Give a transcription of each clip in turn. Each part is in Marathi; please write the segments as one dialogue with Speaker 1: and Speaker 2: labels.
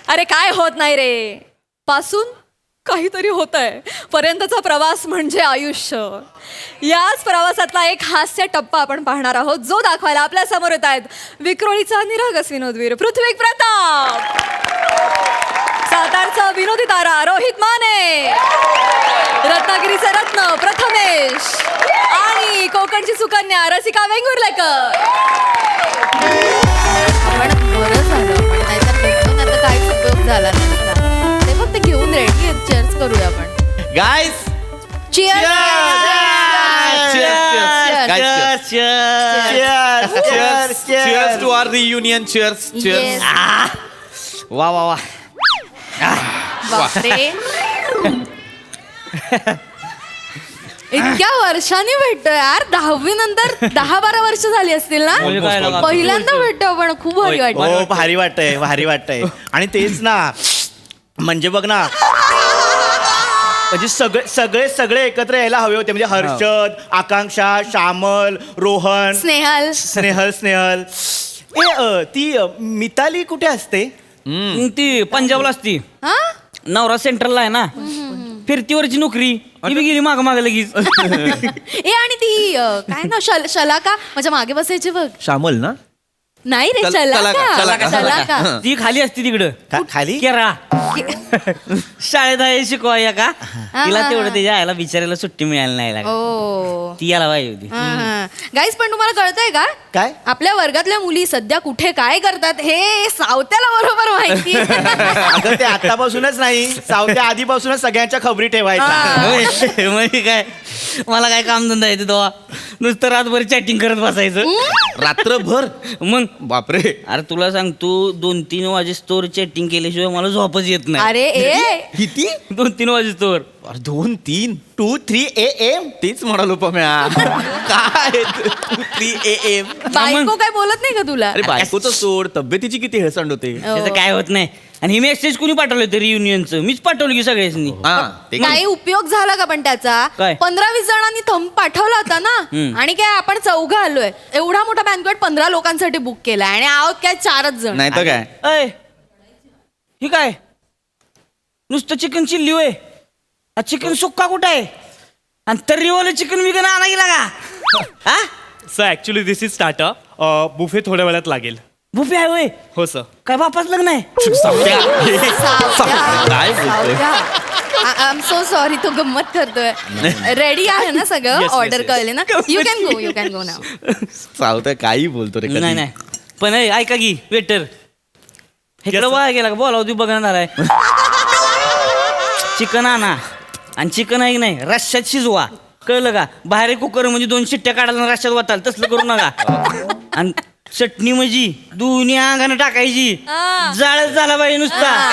Speaker 1: अरे काय होत नाही रे, पासून काहीतरी होतंय पर्यंतचा प्रवास म्हणजे आयुष्य. याच प्रवासातला एक हास्य टप्पा आपण पाहणार आहोत, जो दाखवायला आपल्या समोर येत आहेत विक्रोळीचा निरागस विनोदवीर पृथ्वी प्रताप, सातारचा विनोदी तारा रोहित माने, रत्नागिरीचे रत्न प्रथमेश आणि कोकणची सुकन्या रसिका वेंगुर्लेकर.
Speaker 2: बरं झालं, पण नाहीतर भेटून आता काहीच उपयोग झाला नसता. ते फक्त घेऊन रेडी आहेत. चेअर्स करूया आपण.
Speaker 3: Guys,
Speaker 2: Cheers!
Speaker 3: cheers to our reunion. Cheers.
Speaker 2: Yes.
Speaker 3: वा वा वा.
Speaker 2: बापरे. इतक्या वर्षांनी भेटतोय यार. 10वी नंतर 10-12 वर्ष झाली असतील ना. पहिल्यांदा भेटतो आपण. खूप भारी वाटतं.
Speaker 4: हो, भारी वाटतंय, भारी वाटतंय. आणि तेच ना, म्हणजे बघ ना, म्हणजे सगळे सगळे एकत्र यायला हवे होते. म्हणजे हर्षद, आकांक्षा, श्यामल, रोहन, स्नेहल. ती मिताली कुठे असते?
Speaker 5: ती पंजाबला असती.
Speaker 2: हा?
Speaker 5: नवरा सेंट्रलला आहे ना. फिरतीवरची नोकरी ती बी गेली माग लगेच.
Speaker 2: ए आणि ती काय ना शलाका माझ्या मागे बसायची बघ.
Speaker 4: श्यामल ना?
Speaker 2: नाही रे, शलाका.
Speaker 5: ती खाली असती तिकडं
Speaker 4: खाली
Speaker 5: केरा. शाळेत आहे शिकवाया का तिला तेवढं त्याच्या आईला बिचारायला सुट्टी मिळाली नाही लागली.
Speaker 2: ओ
Speaker 5: ती याला पाहिजे होती.
Speaker 2: गाईज, पण तुम्हाला कळतंय का
Speaker 4: काय?
Speaker 2: आपल्या वर्गातल्या मुली सध्या कुठे काय करतात हे सावत्याला बरोबर माहिती.
Speaker 4: अगं ते आतापासूनच नाही, सावत्या आधीपासूनच सगळ्यांच्या खबरी ठेवायच्या.
Speaker 5: म्हणजे काय, मला काय काम धंदा येते तेव्हा नुसतं रातभर चॅटिंग करत बसायचं
Speaker 3: रात्रभर.
Speaker 5: मग
Speaker 3: बापरे.
Speaker 5: अरे तुला सांग, तू 2-3 वाजेस्तोवर चॅटिंग केल्याशिवाय मला झोपच येत नाही.
Speaker 2: अरे ए
Speaker 3: किती?
Speaker 5: 2-3 वाजेस्तोवर.
Speaker 3: 2-3
Speaker 4: 2, 3 AM.
Speaker 3: तेच म्हणालो पम्या. काय 2-3 AM.
Speaker 2: बायको काय बोलत नाही का तुला?
Speaker 3: अरे बायकोचं सोड, तब्येतीची किती हेळसांड होते.
Speaker 5: त्याचं काय होत नाही. आणि हे मेसेज कुणी पाठवलं होतं रियुनियनचं? मीच पाठवलं की सगळ्यांनी.
Speaker 2: काही उपयोग झाला का पण त्याचा?
Speaker 5: काय?
Speaker 2: 15-20 जणांनी थंब पाठवला होता ना. आणि काय आपण 4 आलोय. एवढा मोठा बँक्वेट 15 लोकांसाठी बुक केलाय आणि आहोत काय 4च जण.
Speaker 3: नाही तर काय.
Speaker 5: अय हे काय नुसतं चिकन चिल्ली होय? चिकन सुक्का कुठं आहे? आणि तर्रीवालं चिकन विकन आणा गेला का? हा
Speaker 6: sir actually this is starter. Buffet थोड्या वेळात लागेल.
Speaker 5: बुफे आहे होय?
Speaker 6: हो सर.
Speaker 5: काय बापाच लग्न आहे?
Speaker 3: काय बोलतोय?
Speaker 2: आय एम सो सॉरी, तो गंमत करतोय. रेडी आहे ना सगळं?
Speaker 6: Yes,
Speaker 2: order
Speaker 6: yes.
Speaker 2: कळले ना? यू कॅन गो नाव.
Speaker 3: सावत्या काही बोलतो रे.
Speaker 5: नाही नाही, पण ऐका की वेटर, इकडं वाया गेला का? बोलाव तू बघणार आहे. चिकन आणा आणि चिकन आहे की नाही रश्श्यात शिजवा, कळलं का? बाहेर कुकर म्हणजे 2 शिट्ट्या काढायला रश्श्यात वाटाल तसलं करू नका. आणि चटणी म्हणजे दोन्ही अंगाने टाकायची. जाळच झाला पाहिजे नुसता.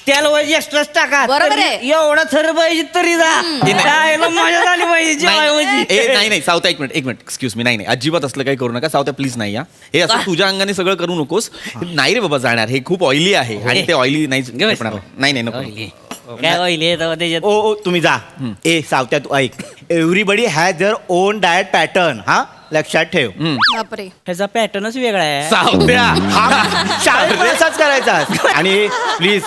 Speaker 5: त्याला पाहिजे एक्स्ट्राच टाका.
Speaker 2: बरोबर आहे.
Speaker 5: तरी एवढा थर पाहिजे तरी जा. खायला मजा झाली पाहिजे जेवाय म्हणजे.
Speaker 3: नाही सावत्या, एक मिनिट एक्सक्यूज मी. नाही अजिबात असलं काही करू नका सावत्या, प्लीज. नाही हे असं तुझ्या अंगाने सगळं करू नकोस. नाही रे बाबा जाणार, हे खूप ऑइली आहे आणि ते ऑइली नाही. नको.
Speaker 5: काय होईल त्याच्यात?
Speaker 4: ओ तुम्ही जा. ए सावत्या, तू ऐक. Everybody has their own diet pattern. हा, लक्षात ठेव.
Speaker 2: बापरे.
Speaker 5: ह्याचा पॅटर्नच वेगळा आहे.
Speaker 3: सावत्या
Speaker 4: शाळेत असाच करायचा. आणि प्लीज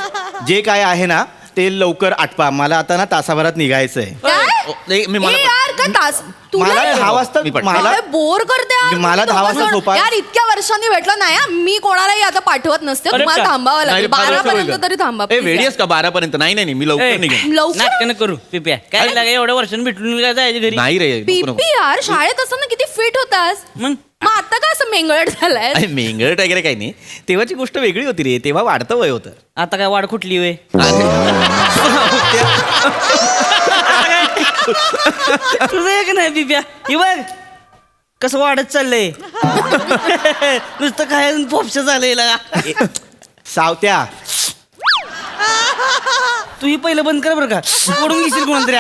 Speaker 4: जे काय आहे ना ते लवकर आटपा. मला आता ना तासाभरात निघायचंय.
Speaker 2: काय?
Speaker 3: मी
Speaker 2: ए यार, का तास
Speaker 4: मला 10 वाजता मला
Speaker 2: बोर करते यार.
Speaker 4: मला 10 वाजता
Speaker 2: दोघं
Speaker 4: झोपा.
Speaker 2: जण. यार इतक्या वर्षांनी भेटलं नाही हा. मी कोणालाही आता पाठवत नसते. तुम्हाला थांबावं लागेल. 12 पर्यंत तरी थांबा.
Speaker 3: वेळीस का 12 पर्यंत? नाही मी लवकर निघेन.
Speaker 2: लवकर
Speaker 5: नाटकं करू पिप्या. काय लागे एवढ्या वर्षांनी भेटून काय जायचं घरी?
Speaker 3: नाही रे, नको.
Speaker 2: पीपी यार, शाळेत असताना किती फिट होतास.
Speaker 5: मग
Speaker 2: मग आता का असं मेंगळट झालाय?
Speaker 3: अरे मेंगळट वगैरे काही नाही. तेव्हाची गोष्ट वेगळी होती रे. तेव्हा वाढतं वय होतं.
Speaker 5: आता काय वाढ कुठली वे? तुझं एक नाही पिप्या. हे बघ कसं वाढत चाललंय. नुसतं काय पोपशा झालंय लागा.
Speaker 4: सावत्या,
Speaker 5: तू ही पहिलं बंद कर बरं का. ओढून घेशील कोणतरी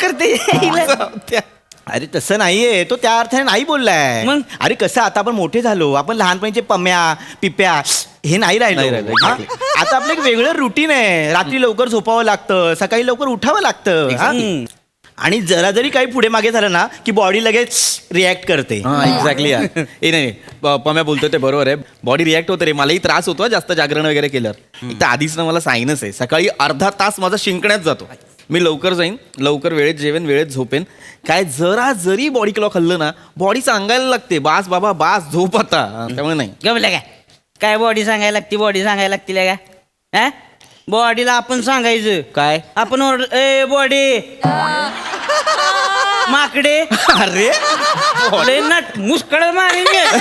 Speaker 5: करते.
Speaker 3: सावत्या.
Speaker 4: अरे तसं नाहीये, तो त्या अर्थाने नाही बोललाय.
Speaker 5: मग?
Speaker 4: अरे कसं, आता आपण मोठे झालो. आपण लहानपणीचे पम्या पिप्या हे नाही राहिलं.
Speaker 3: राहिलं.
Speaker 4: हा? आता आपलं एक वेगळं रुटीन आहे. रात्री लवकर झोपावं लागतं, सकाळी लवकर उठावं लागतं. हा? आणि जरा जरी काही पुढे मागे झालं ना की बॉडी लगेच रिॲक्ट करते.
Speaker 3: हा एक्झॅक्टली यार. ए नाही पम्या बोलतोय ते बरोबर आहे. बॉडी रिॲक्ट होते रे. मलाही त्रास होतो जास्त जागरण वगैरे केल्यावर. एक तर आधीच ना मला सायनस आहे. सकाळी अर्धा तास माझा शिंकण्यात जातो. मी लवकर जाईन, लवकर वेळेत जेवेन, वेळेत झोपेन. काय जरा जरी बॉडी क्लॉक हल्लं ना बॉडी सांगायला लागते बास बाबा बास झोप आता. त्यामुळे नाही.
Speaker 5: गमल्या काय बॉडी सांगायला लागते, बॉडी सांगायला लागतील का? हा बॉडीला आपण सांगायचं
Speaker 3: काय
Speaker 5: आपण ए बॉडी माकडे
Speaker 3: अरे
Speaker 5: लय नट मुस्कळ मारेन मी.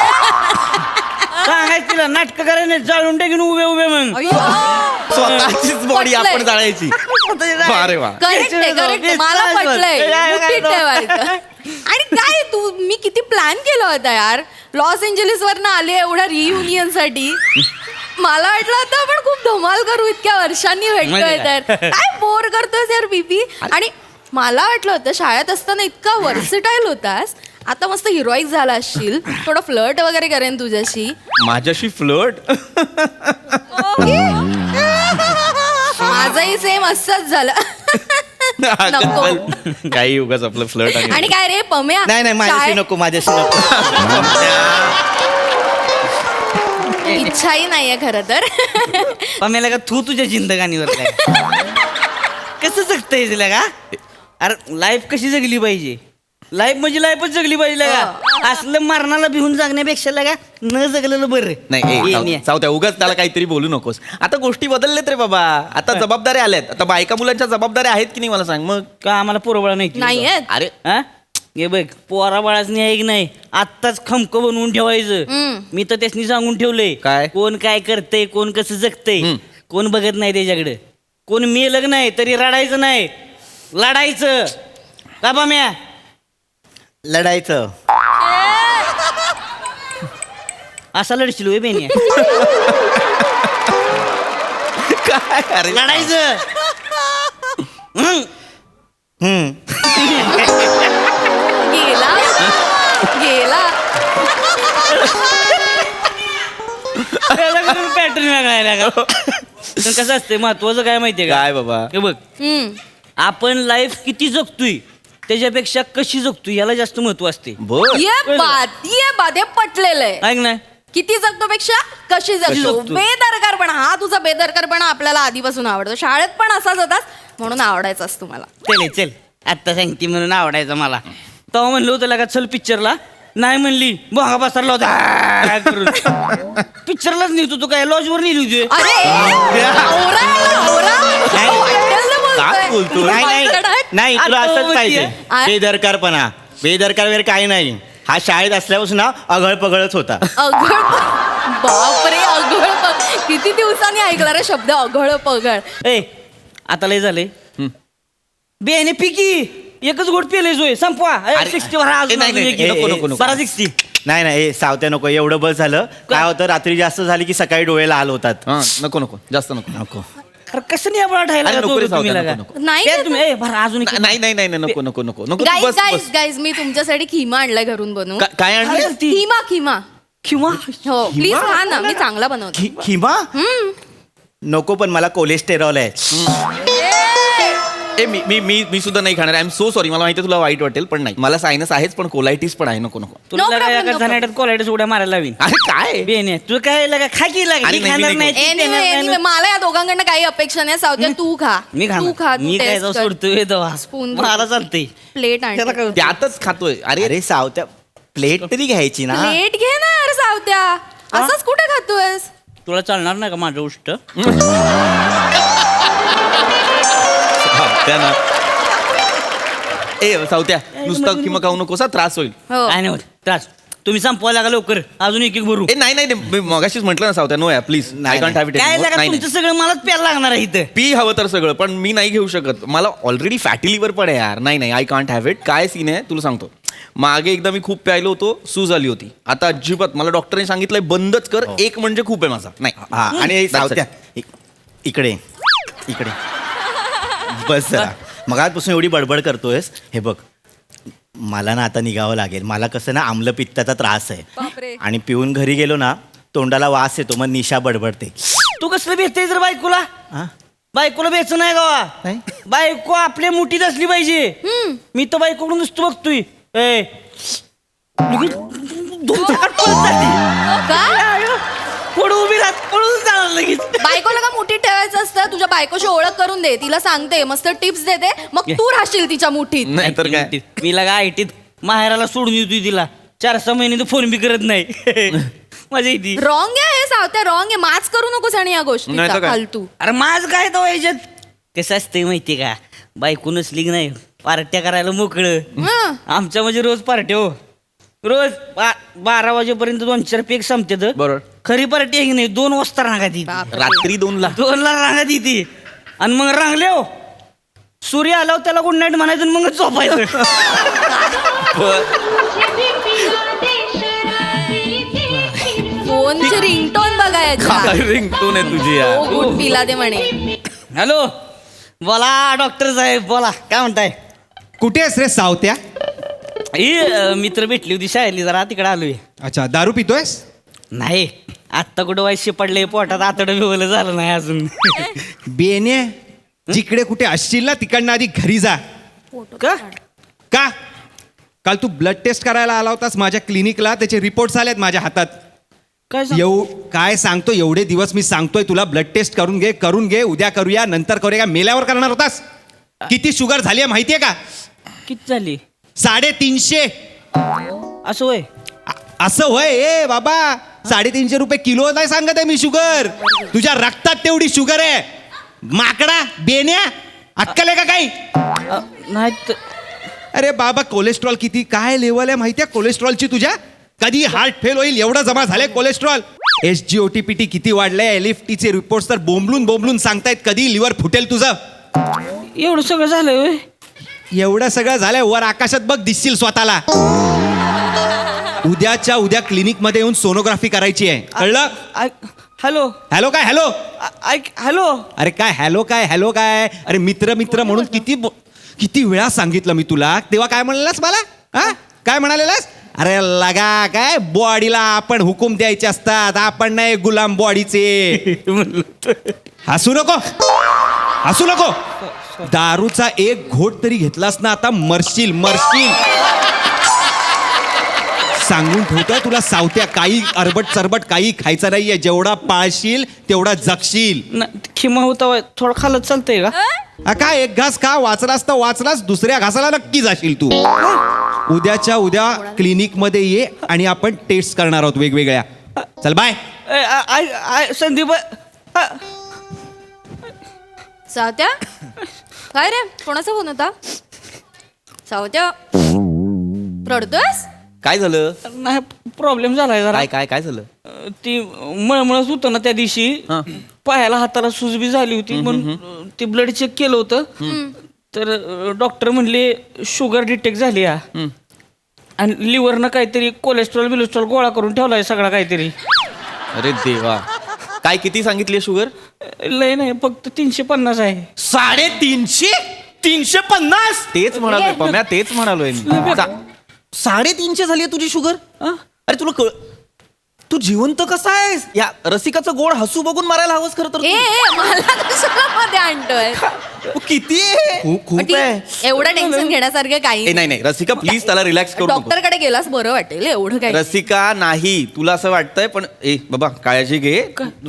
Speaker 5: सांगायचं तिला नाटक करायला जाळून टाकीन उभे उभे मग.
Speaker 3: स्वतःचीच बॉडी आपण
Speaker 1: पटलंय.
Speaker 3: जाळायची. अरे वा.
Speaker 2: करेक्ट आहे करेक्ट आहे. मला पटलंय मुठीत ठेवायचं. आणि काय तू मी किती प्लॅन केला होता यार लॉस एंजलिस वरनं आले एवढ्या रियुनियन साठी. मला वाटलं होतं आपण खूप धमाल करू इतक्या वर्षांनी भेटतोय तर काय बोर करतोयस यार बीबी. आणि मला वाटलं होतं शाळेत असताना इतका वर्सिटाईल होतास आता मस्त हिरोईक झाला असशील थोडं फ्लर्ट वगैरे करेन तुझ्याशी.
Speaker 3: माझ्याशी फ्लर्ट
Speaker 2: माझंही सेम असंच झालं. नको.
Speaker 3: काही उगाच आपलं फ्लर्ट
Speaker 2: आणि काय रे पम्या
Speaker 4: नाही माझ्याशी
Speaker 2: शाळेत
Speaker 4: नको माझ्याशी नको.
Speaker 2: इच्छाही नाहीये खरं तर.
Speaker 5: पम्याला का तू तुझ्या जिंदगानीवर काय कसं जगता तिला का? अरे लाईफ कशी जगली पाहिजे. लाईफ म्हणजे लाईफच जगली पाहिजे का? असलं मरणाला भिवून जगण्यापेक्षा लगा न जगलेलं बरं.
Speaker 3: नाही चावत्या उगाच त्याला काहीतरी बोलू नकोस. आता गोष्टी बदललेत रे बाबा. आता जबाबदाऱ्या आल्यात. आता बायका मुलांच्या जबाबदाऱ्या आहेत की नाही मला सांग मग.
Speaker 5: का आम्हाला पोरबळा नाही
Speaker 2: नाहीयेत.
Speaker 3: अरे
Speaker 5: हा हे बघ पोरा बाळाच नाही नाही आत्ताच खमक बनवून ठेवायचं. मी तर त्यासनी सांगून ठेवलंय
Speaker 3: काय?
Speaker 5: कोण काय करतंय कोण कसं जगतंय कोण बघत नाही त्याच्याकडे. कोण मेलं नाही तरी रडायचं नाही लढायचं का बाम्या.
Speaker 4: लढायचं.
Speaker 5: असा लढशील होय बेनिया.
Speaker 3: काय अरे
Speaker 5: लढायचं.
Speaker 2: गेला गेला.
Speaker 5: पॅटर्न वेगळा का पण कसं असते महत्वाचं काय माहितीये का?
Speaker 3: काय बाबा.
Speaker 5: हे बघ आपण लाईफ किती जगतोय त्याच्यापेक्षा कशी जगतोय याला जास्त महत्व असते.
Speaker 3: बर
Speaker 2: ये बात हे पटलेलं आहे.
Speaker 5: ऐक नाही
Speaker 2: किती जगतो पेक्षा कशी जगतो.
Speaker 5: जगतो.
Speaker 2: बेदरकारपणा हा तुझा बेदरकारपणा आपल्याला आधीपासून आवडतो. शाळेत पण असाच होतास म्हणून आवडायचाच तुम्हाला.
Speaker 5: चल आत्ता सांगते म्हणून आवडायचं मला. तेव्हा म्हणलं होतं लगा चल पिक्चरला नाही म्हणली बोंगा बसरला होता पिक्चरलाच नेतो तू काय लॉजवर नेली होती.
Speaker 2: अरे नवरा आहे, नवरा. वाटेल ना बोलतोय.
Speaker 3: काय बोलतोय?
Speaker 4: नाही तुला
Speaker 5: आता
Speaker 4: असंच पाहिजे.
Speaker 2: आ-
Speaker 4: बेदरकारपणा बेदरकार वगैरे काही नाही. हा शाळेत असल्यापासून ना अघळ पगळच होता.
Speaker 2: अघळ बापरे अघळ किती दिवसांनी ऐकला रे शब्द अघळ पगळ.
Speaker 5: ए आता लय झाले बेने पिकी एकच गोट पेले जोय संपवा.
Speaker 3: अरे,
Speaker 5: 60 भरा अजून
Speaker 3: नाही, नाही,
Speaker 5: अजून एक.
Speaker 3: नको, नको, नको.
Speaker 5: भरा 60.
Speaker 4: नाही सावत्या नको एवढं बस झालं. काय होतं रात्री जास्त झाली की सकाळी डोळे लाल होतात.
Speaker 3: हा नको नको जास्त नको
Speaker 4: नको.
Speaker 5: अरे कसं नाही आपण
Speaker 3: अरे, नको रे, सावत्या, नको, नको.
Speaker 2: नाही
Speaker 5: ए, तुम्ही ए भरा अजून एक.
Speaker 3: नाही नाही नाही नाही, नको नको नको नको तू
Speaker 2: गाईज
Speaker 3: बस
Speaker 2: गाईज
Speaker 3: बस.
Speaker 2: गाईज मी तुमच्यासाठी खिमा आणलाय घरून बनवून.
Speaker 3: काय आणलं
Speaker 2: खिमा खिमा
Speaker 5: किंवा
Speaker 2: हो प्लीज खा ना मी चांगला बनवतो.
Speaker 4: खिमा नको पण मला कोलेस्टेरॉल आहे.
Speaker 3: ए मी सुद्धा नाही खाणार. I am so sorry. मला माहिती आहे तुला वाईट वाटेल पण नाही. मला सायनस आहेच पण कोलायटिस पण आहे. नको नको.
Speaker 5: तुला
Speaker 2: No
Speaker 5: लगा
Speaker 2: problem,
Speaker 5: एका
Speaker 2: no
Speaker 5: झानाट्यात कोलायडस उड्या मारायला लावीन.
Speaker 3: अरे काय
Speaker 5: बेने तू काय लगा खा की लागा
Speaker 3: अरे,
Speaker 5: ही
Speaker 3: नाही,
Speaker 5: खाणार
Speaker 3: मी
Speaker 5: नाही
Speaker 3: नाही
Speaker 5: ती
Speaker 2: Anyway,
Speaker 5: खाणार
Speaker 2: anyway,
Speaker 5: नाही.
Speaker 2: मला या दोघांकडनं काही अपेक्षा नाही सावत्या तू खा.
Speaker 5: मी
Speaker 2: तू
Speaker 5: खाणार
Speaker 2: खा
Speaker 5: मी काय जाऊ सोडतोय तेव्हा
Speaker 2: Spoon
Speaker 5: मला चालतंय.
Speaker 2: प्लेट आण
Speaker 5: त्याला काय होतं?
Speaker 3: त्यातच खातोय. अरे
Speaker 4: अरे सावत्या प्लेट तरी घ्यायची ना.
Speaker 2: प्लेट घे ना यार सावत्या असंच कुठे खातोयस.
Speaker 5: तुला चालणार नाही का माझं उष्ट.
Speaker 3: त्या ना ए सावत्या नुसतं किंवा खाऊ नकोस हा, त्रास होईल.
Speaker 2: हो
Speaker 5: काय नाही होत त्रास. तुम्ही संपवा लागा लवकर अजून एक एक भरू.
Speaker 3: ए नाही नाही नाही, मी मगाशीच म्हटलं ना सावत्या नो या please. I can't have it.
Speaker 5: काय लागा
Speaker 3: नाही
Speaker 5: तुमचं सगळं मलाच प्यायला लागणार आहे इथं.
Speaker 3: पी हवं तर सगळं पण मी नाही घेऊ शकत. मला ऑलरेडी फॅटी लिव्हर पण आहे यार. नाही नाही आय कांट हॅव इट. काय सीन आहे तुला सांगतो. मागे एकदा मी खूप प्यायलो होतो सूज आली होती. आता अजिबात मला डॉक्टरने सांगितलंय बंदच कर. एक म्हणजे खूप आहे माझा. नाही
Speaker 4: हा आणि सावत्या इकडे इकडे बस जरा. मगापासून एवढी बडबड करतोयस. हे बघ मला ना आता निघावं लागेल. मला कसं ना आम्लपित्ताचा त्रास
Speaker 2: बापरे.
Speaker 4: आहे आणि पिऊन घरी गेलो ना तोंडाला वास येतो मग निशा बडबडते.
Speaker 5: तू कसलं भेटते जर बायकोला
Speaker 4: हा?
Speaker 5: बायकोला बेचून आहे गावा
Speaker 3: नाही?
Speaker 5: बायको आपल्या मुठीत असली पाहिजे मी तर बायकोकडून नुसतं बघतोय ए लगेच दोन चार पळत जाते.
Speaker 2: काय
Speaker 5: पुढं उभी राहत पळून जाणार लगेच.
Speaker 2: बायकोला का मुठीत ठेवायचं असतं? तुझ्या बायकोशी ओळख करून दे, तिला सांगते, मस्त टिप्स देते, मग तू राहशील तिच्या मुठीत.
Speaker 3: नाही तर काय
Speaker 5: मी लगा आयटीत माहेराला सोडून येतोय तिला 4-6 महिने तर फोन बी करत नाही मजा येते.
Speaker 2: रॉंग आहे हे सावत्या, रॉंग आहे. माच करू नकोस आणि या
Speaker 3: नाही
Speaker 2: गोष्टीचा
Speaker 3: तर काय?
Speaker 2: फालतू.
Speaker 5: अरे माझ काय तो याच्यात कसं असतंय माहितीये का बायको नसली की नाही पार्ट्या करायला मोकळं.
Speaker 2: हं.
Speaker 5: आमच्या म्हणजे रोज पार्ट्या हो रोज 12 वाजेपर्यंत 2-4 पेक संपते.
Speaker 3: बरोबर.
Speaker 5: खरी पार्टी आहे की नाही 2 वाजता रांगात येते.
Speaker 2: बापरे.
Speaker 3: रात्री 2ला
Speaker 5: 2ला रांगात येते आणि मग रांगले हो सूर्य आला त्याला गुड नाईट म्हणायचं आणि मग झोपायचं.
Speaker 2: फोनची रिंगटोन बघायची.
Speaker 3: रिंगटोन आहे तुझी यार.
Speaker 2: हो, गुड पिला दे म्हणे.
Speaker 5: हॅलो बोला डॉक्टर साहेब बोला काय म्हणताय.
Speaker 7: कुठे आहेस रे सावत्या?
Speaker 5: ही मित्र भेटली होती शाळेली जरा तिकडे आलोय.
Speaker 7: अच्छा, दारू पितोयस?
Speaker 5: नाही आत्ता कुठं वायशी पडले पोटात आतडं बिवलं झालं नाही अजून.
Speaker 7: बेने, जिकडे कुठे असशील ना तिकडनं आधी घरी जा.
Speaker 5: का
Speaker 7: का? काल तू ब्लड टेस्ट करायला आला होतास माझ्या क्लिनिकला, त्याचे रिपोर्ट्स आलेत माझ्या हातात.
Speaker 5: काय सांग-
Speaker 7: काय सांगतो, एवढे दिवस मी सांगतोय तुला ब्लड टेस्ट करून घे, उद्या करूया, नंतर करूया. मेल्यावर करणार होतास? किती शुगर झाली आहे माहितीये का?
Speaker 5: किती झाली
Speaker 7: 350.
Speaker 5: असं होय.
Speaker 7: असं होय ए बाबा, 350 रुपये किलो नाही सांगत आहे मी शुगर. तुझ्या रक्तात तेवढी शुगर आहे. माकडा बेन्या, अक्कल आहे का काही?
Speaker 5: नाही त-
Speaker 7: अरे बाबा, कोलेस्ट्रॉल किती काय लेवल आहे माहितीये कोलेस्ट्रॉलची तुझ्या? कधी हार्ट फेल होईल एवढं जमा झालंय कोलेस्ट्रॉल. SGOT-PT किती वाढलंय, LFTचे रिपोर्ट्स तर बोंबलून सांगतायत कधी लिव्हर फुटेल तुझं.
Speaker 5: एवढं सगळं झालंय होय.
Speaker 7: एवढं सगळं झालंय, वर आकाशात बघ दिसशील स्वतःला. उद्याच्या उद्या क्लिनिक मध्ये येऊन सोनोग्राफी करायची आहे, कळलं?
Speaker 5: हॅलो
Speaker 7: हॅलो काय हॅलो?
Speaker 5: ऐक हॅलो
Speaker 7: अरे काय हॅलो काय? अरे मित्र म्हणून किती वेळा सांगितलं मी तुला, तेव्हा काय म्हणालास मला? हा काय म्हणालेलास? अरे लगा काय बॉडीला आपण हुकूम द्यायचे असतात, आपण नाही गुलाम बॉडीचे. हसू नको. दारूचा एक घोट तरी घेतलास ना आता मरशील. सांगून ठेवतोय तुला सावत्या, काही अरबट चरबट काही खायचं नाहीये. जेवढा पाळशील तेवढा जगशील.
Speaker 5: खिमा होता होय. थोडं खाल्लं चालतंय का?
Speaker 7: काय एक घास खा, वाचलास तर वाचलास, दुसऱ्या घासाला नक्की जाशील तू. उद्याच्या उद्या क्लिनिक मध्ये ये आणि आपण टेस्ट करणार आहोत वेगवेगळ्या. चल बाय.
Speaker 5: संदीप
Speaker 2: सावत्या, काय रे, कोणाचा फोन होता? सावत्या, रडतोयस?
Speaker 3: काय झालं?
Speaker 5: नाही प्रॉब्लेम झालाय जरा.
Speaker 3: काय झालं?
Speaker 5: ती मळमळच होतं ना त्या दिवशी,
Speaker 3: हा.
Speaker 5: पायाला हाताला सुजबी झाली होती म्हणून ते ब्लड चेक केलं होतं तर डॉक्टर म्हणले शुगर डिटेक्ट झाली आणि लिव्हरनं काहीतरी कोलेस्ट्रॉल गोळा करून ठेवलाय सगळा काहीतरी.
Speaker 3: अरे देवा, काय किती सांगितली शुगर?
Speaker 5: लय नाही फक्त 350 आहे.
Speaker 3: 350?
Speaker 4: 350.
Speaker 3: तेच म्हणालोय पम्या, तेच म्हणालोय मी. 350 झाली तुझी शुगर? अरे तुला तू जिवंत कसा आहेस? या रसिकाचं गोड हसू बघून मारायला हवंस खरं तर.
Speaker 2: ए मला कशाला मध्ये आणतोय?
Speaker 3: तू किती आहे?
Speaker 7: खूप
Speaker 2: ठीक, एवढं टेन्शन घेण्यासारखं काही
Speaker 3: नाही रसिका प्लीज त्याला रिलॅक्स करू नको.
Speaker 2: डॉक्टरकडे गेलास बरं वाटेल, एवढं काही.
Speaker 3: रसिका नाही, तुला असं वाटतंय पण बाबा काळजी घे.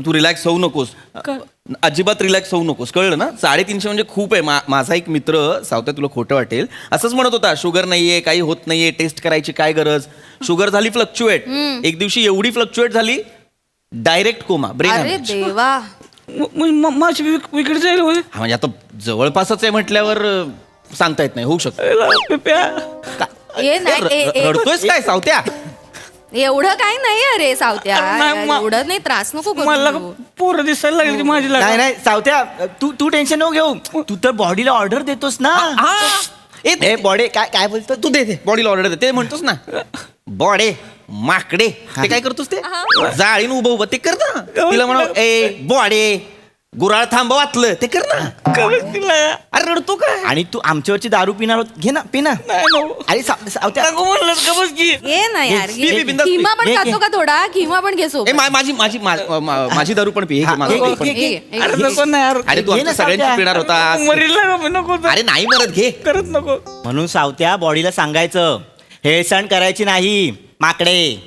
Speaker 3: तू रिलॅक्स होऊ नकोस, अजिबात रिलॅक्स होऊ नकोस, कळलं ना? 350 म्हणजे खूप आहे. माझा एक मित्र सावत्या, तुला खोटं वाटेल, असंच म्हणत होता शुगर नाहीये, काही होत नाहीये, टेस्ट करायची काय गरज. शुगर झाली फ्लक्च्युएट, एक दिवशी एवढी फ्लक्च्युएट झाली डायरेक्ट कोमा, ब्रेन
Speaker 2: अरे
Speaker 3: हॅमरेज.
Speaker 2: देवा.
Speaker 5: माझी विकेट जाईल होय.
Speaker 3: हा म्हणजे आता जवळपासच आहे म्हटल्यावर सांगता येत नाही, होऊ शकतं.
Speaker 2: ए नाही,
Speaker 3: रडतोयस काय सावत्या?
Speaker 2: एवढं काही नाही अरे सावत्या,
Speaker 5: नाही,
Speaker 2: एवढं नाही, त्रास नको करू
Speaker 5: मला
Speaker 2: तू.
Speaker 5: पोरं दिसायला लागली माझी
Speaker 4: नाही सावत्या, तू टेन्शन नको घेऊ. तू तर बॉडीला ऑर्डर देतोस ना. ए बॉडी काय बोलतो
Speaker 3: तू दे बॉडीला ऑर्डर दे, ते म्हणतोस ना. बॉडे माकडे ते काय करतोस? ते जाळीन उभं ते करत ना. तिला म्हणा ए बॉडे गुराळ थांबवातलं ते कर ना. अरे रडतो काय?
Speaker 4: आणि तू आमच्यावरची दारू पिणार होत घे ना पी ना. अरे सावत्या
Speaker 2: घे ना यार
Speaker 3: पी, पी, बिंदास पी.
Speaker 2: किमा पण
Speaker 4: घे,
Speaker 2: खातो का थोडा किमा पण घे
Speaker 3: ए,
Speaker 2: सोबत.
Speaker 3: माझी दारू पण पी हे घे, माझं
Speaker 4: घे,
Speaker 3: दारू
Speaker 4: घे,
Speaker 3: पण
Speaker 4: घे,
Speaker 3: पी.
Speaker 4: घे.
Speaker 2: घे, घे.
Speaker 5: अरे नको ना यार.
Speaker 3: अरे तू
Speaker 4: घे ना,
Speaker 3: आमच्या सगळ्यांची
Speaker 4: सावत्या.
Speaker 3: पिणार होता.
Speaker 5: मरीला नको
Speaker 3: अरे नाही मरत घे.
Speaker 5: करत नको.
Speaker 4: म्हणून सावत्या बॉडीला सांगायचं हेळसांड करायची नाही माकडे.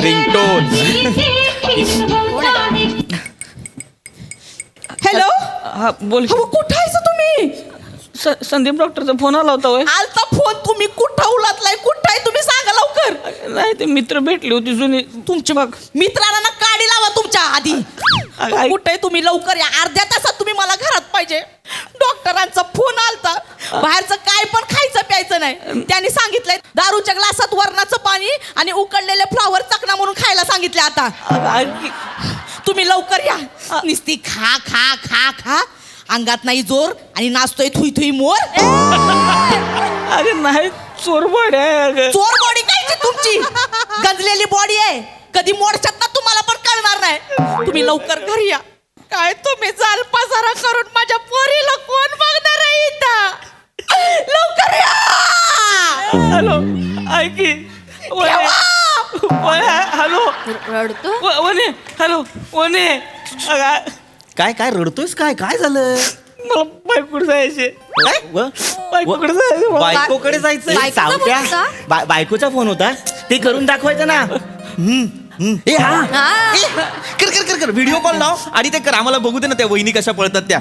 Speaker 3: रिंगटोन.
Speaker 8: हॅलो
Speaker 5: हा बोल
Speaker 8: अहो कुठं आहेस तुम्ही
Speaker 5: संदीप डॉक्टरचा फोन आला होता होय.
Speaker 8: आलता फोन तुम्ही कुठं उलातलाय कुठं आहे तुम्ही सांगा लवकर.
Speaker 5: नाही ते मित्र भेटली होती जुनी
Speaker 8: तुमचे बघ मित्रांना ना काडी लावा तुमच्या आधी. कुठे आहे तुम्ही लवकर या अर्ध्या तासात तुम्ही मला घरात पाहिजे. डॉक्टरांचा फोन आलता बाहेरचं काय पण खायचं प्यायचं नाही. त्यांनी सांगितलंय दारूच्या ग्लासात वरणाचं पाणी आणि उकडलेले फ्लावर चकना म्हणून खायला सांगितले. आता तुम्ही लवकर या. नुसती खा खा खा खा अंगात नाही जोर आणि नाचतोय थुई थुई मोर.
Speaker 5: अरे नाही चोर बॉडी आहे अगं.
Speaker 8: चोर बॉडी काय तुमची गंजलेली बॉडी आहे. कधी मोडशात ना तुम्हाला पण कळणार नाही. तुम्ही लवकर घरी या. काय तुम्ही जाल पसारा करून माझ्या पोरीला कोण बघणार आहे इथं. लवकर या.
Speaker 5: हॅलो ऐकी हॅलो
Speaker 2: रडतो
Speaker 5: वने हॅलो वने अगं,
Speaker 3: काय काय रडतोयस काय काय झालं?
Speaker 5: मला बायकोकडे जायचे.
Speaker 3: काय
Speaker 5: बायकोकडे जायचे मला.
Speaker 3: बायकोकडे जायचंय?
Speaker 2: बायकोचा
Speaker 4: सावत्या
Speaker 2: फोन होता?
Speaker 4: बायकोचा फोन होता ते करून दाखवायचं ना.
Speaker 3: ए हा
Speaker 2: हा.
Speaker 3: ए, कर कर कर कर व्हिडिओ कॉल लाव आणि ते कर आम्हाला बघू दे ना त्या वहिनी कशा पळतात त्या.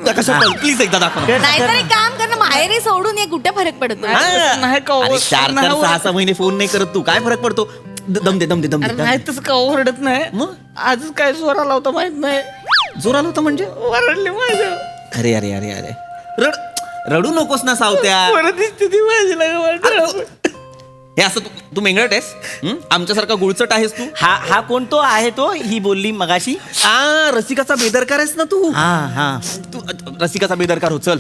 Speaker 3: त्या कशा पळ प्लीज एकदा दाखव ना.
Speaker 2: नाहीतर एक काम कर ना माहेरी सोडून ये कुठे फरक पडतो.
Speaker 3: हा.
Speaker 5: नाही का
Speaker 3: अरे 4-6 महिने फोन नाही करत तू काय फरक पडतो. दम दे दम दे दम
Speaker 5: अरे
Speaker 3: दे
Speaker 5: नाही तसं का ओरडत नाही
Speaker 3: मग?
Speaker 5: आजच काय जोर आला होता माहित नाही.
Speaker 3: जोर आला होता म्हणजे?
Speaker 5: ओरडली माझ्या
Speaker 3: अरे अरे अरे अरे रडू नकोस ना सावत्या.
Speaker 5: परत दिसते ती माझी लागलं.
Speaker 3: हे असं तू मेंगळट आहेस हं? आमच्यासारखा गुळचट आहेस तू.
Speaker 4: हा कोण तो आहे तो ही बोलली मगाशी.
Speaker 3: रसिकाचा बेदरकार आहेस ना तू.
Speaker 4: हा
Speaker 3: तू रसिकाचा बेदरकार हो चल.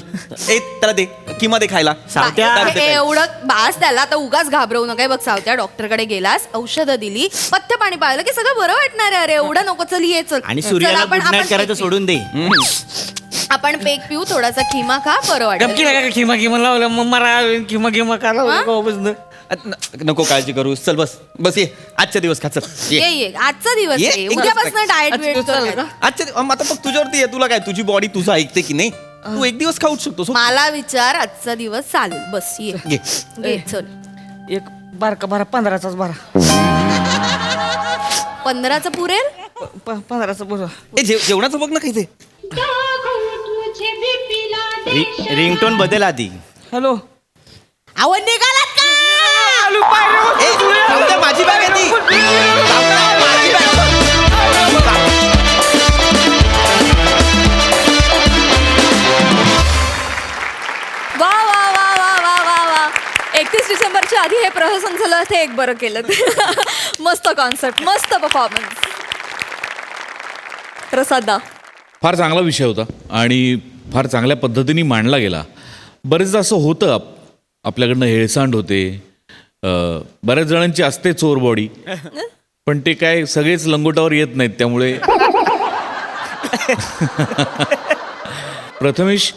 Speaker 3: ए त्याला दे किंवा दे खायला.
Speaker 4: सावत्या.
Speaker 2: एवढं बास त्याला आता उगाच घाबरवू नका. बघ सावत्या डॉक्टरकडे गेलास औषधं दिली पथ्य पाणी पाळलं की सगळं बरं वाटणार आहे. अरे एवढं नको चल ये चल.
Speaker 4: आणि
Speaker 2: चल,
Speaker 4: सूर्याला
Speaker 2: आपण-
Speaker 4: गुड नाईट
Speaker 2: आपण
Speaker 4: करायचं
Speaker 2: पेक
Speaker 4: सोडून दे.
Speaker 2: आपण पेक पिऊ थोडासा खिमा खा बरं
Speaker 5: गपकी
Speaker 2: वाटेल.
Speaker 5: नका खिमा खिमा लावलं मग मला खिमा का लावलं
Speaker 3: नको काळजी करू चल बस बस ये आजच्या दिवस खा चल ये.
Speaker 2: ये आजचा दिवस
Speaker 3: ये,
Speaker 2: आहे.
Speaker 3: एकदम
Speaker 2: उद्यापासून
Speaker 3: correct.
Speaker 2: डाएट
Speaker 5: आजचा दिवस चालेल का?
Speaker 3: आता बघ तुझ्यावरती आहे तुला काय तुझी बॉडी तुझं ऐकते की नाही. तू एक दिवस खाऊच शकतो
Speaker 2: मला विचार आजचा दिवस चालेल बस ये
Speaker 3: घे.
Speaker 2: घे, चल
Speaker 5: एक बारका बारा 15चा बारा
Speaker 2: 15चं पुरेल.
Speaker 5: 15चा बरं.
Speaker 3: ए जेवणाचं बघ ना काही ते.
Speaker 4: रिंगटोन बदल आधी.
Speaker 5: हॅलो
Speaker 8: अहो निघालात का.
Speaker 3: ए, सावत्या, माझी बॅग आहे ती. सावत्या, माझी बॅग.
Speaker 1: वा वा वा वा वा वा वा 31 डिसेंबरच्या आधी हे प्रहसन झालं ते एक बरं केलं. मस्त कॉन्सेप्ट मस्त परफॉर्मन्स. प्रसादा
Speaker 9: फार चांगला विषय होता आणि फार चांगल्या पद्धतीने मांडला गेला. बरेचदा असं होतं आपल्याकडनं हेळसांड होते. बऱ्याच जणांची असते चोर बॉडी पण ते काय सगळेच लंगोटावर येत नाहीत. त्यामुळे प्रथमेश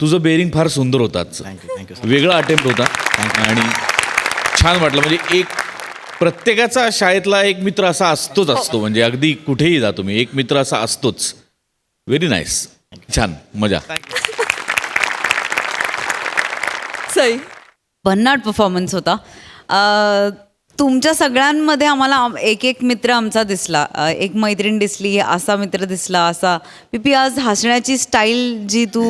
Speaker 9: तुझं बेरिंग फार सुंदर होतं आजचं. वेगळा अटेम्प्ट होता आणि छान वाटलं. म्हणजे एक प्रत्येकाचा शाळेतला एक मित्र असा असतो म्हणजे अगदी कुठेही जा तुम्ही एक मित्र असा असतोच. व्हेरी नाईस छान मजा.
Speaker 1: सई
Speaker 10: भन्नाट परफॉर्मन्स होता. तुमच्या सगळ्यांमध्ये आम्हाला एक एक मित्र आमचा दिसला. एक मैत्रीण दिसली असा मित्र दिसला असा. पिपी आज हसण्याची स्टाईल जी तू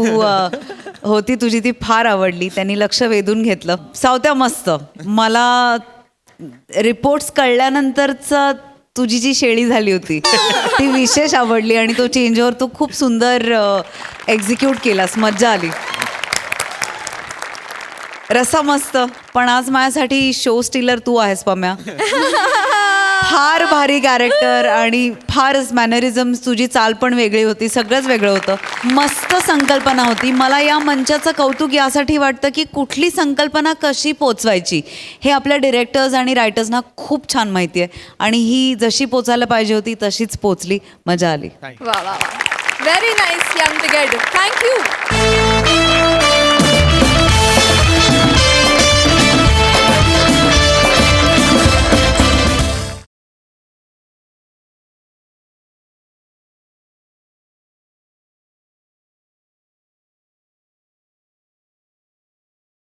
Speaker 10: होती तुझी ती फार आवडली. त्यांनी लक्ष वेधून घेतलं. सावत्या मस्त. मला रिपोर्ट्स कळल्यानंतरचा तुझी जी शेळी झाली होती ती विशेष आवडली आणि तो चेंजवर तू खूप सुंदर एक्झिक्यूट केलास. मज्जा आली. रसा मस्त. पण आज माझ्यासाठी शो स्टीलर तू आहेस पम्या. फार भारी कॅरेक्टर आणि फारच मॅनरिझम, तुझी चाल पण वेगळी होती, सगळंच वेगळं होतं. मस्त संकल्पना होती. मला या मंचाचं कौतुक यासाठी वाटतं की कुठली संकल्पना कशी पोचवायची हे आपल्या डिरेक्टर्स आणि रायटर्सना खूप छान माहिती आहे आणि ही जशी पोचायला पाहिजे होती तशीच पोचली. मजा आली.
Speaker 1: वा वा वा, very nice young brigade, thank you.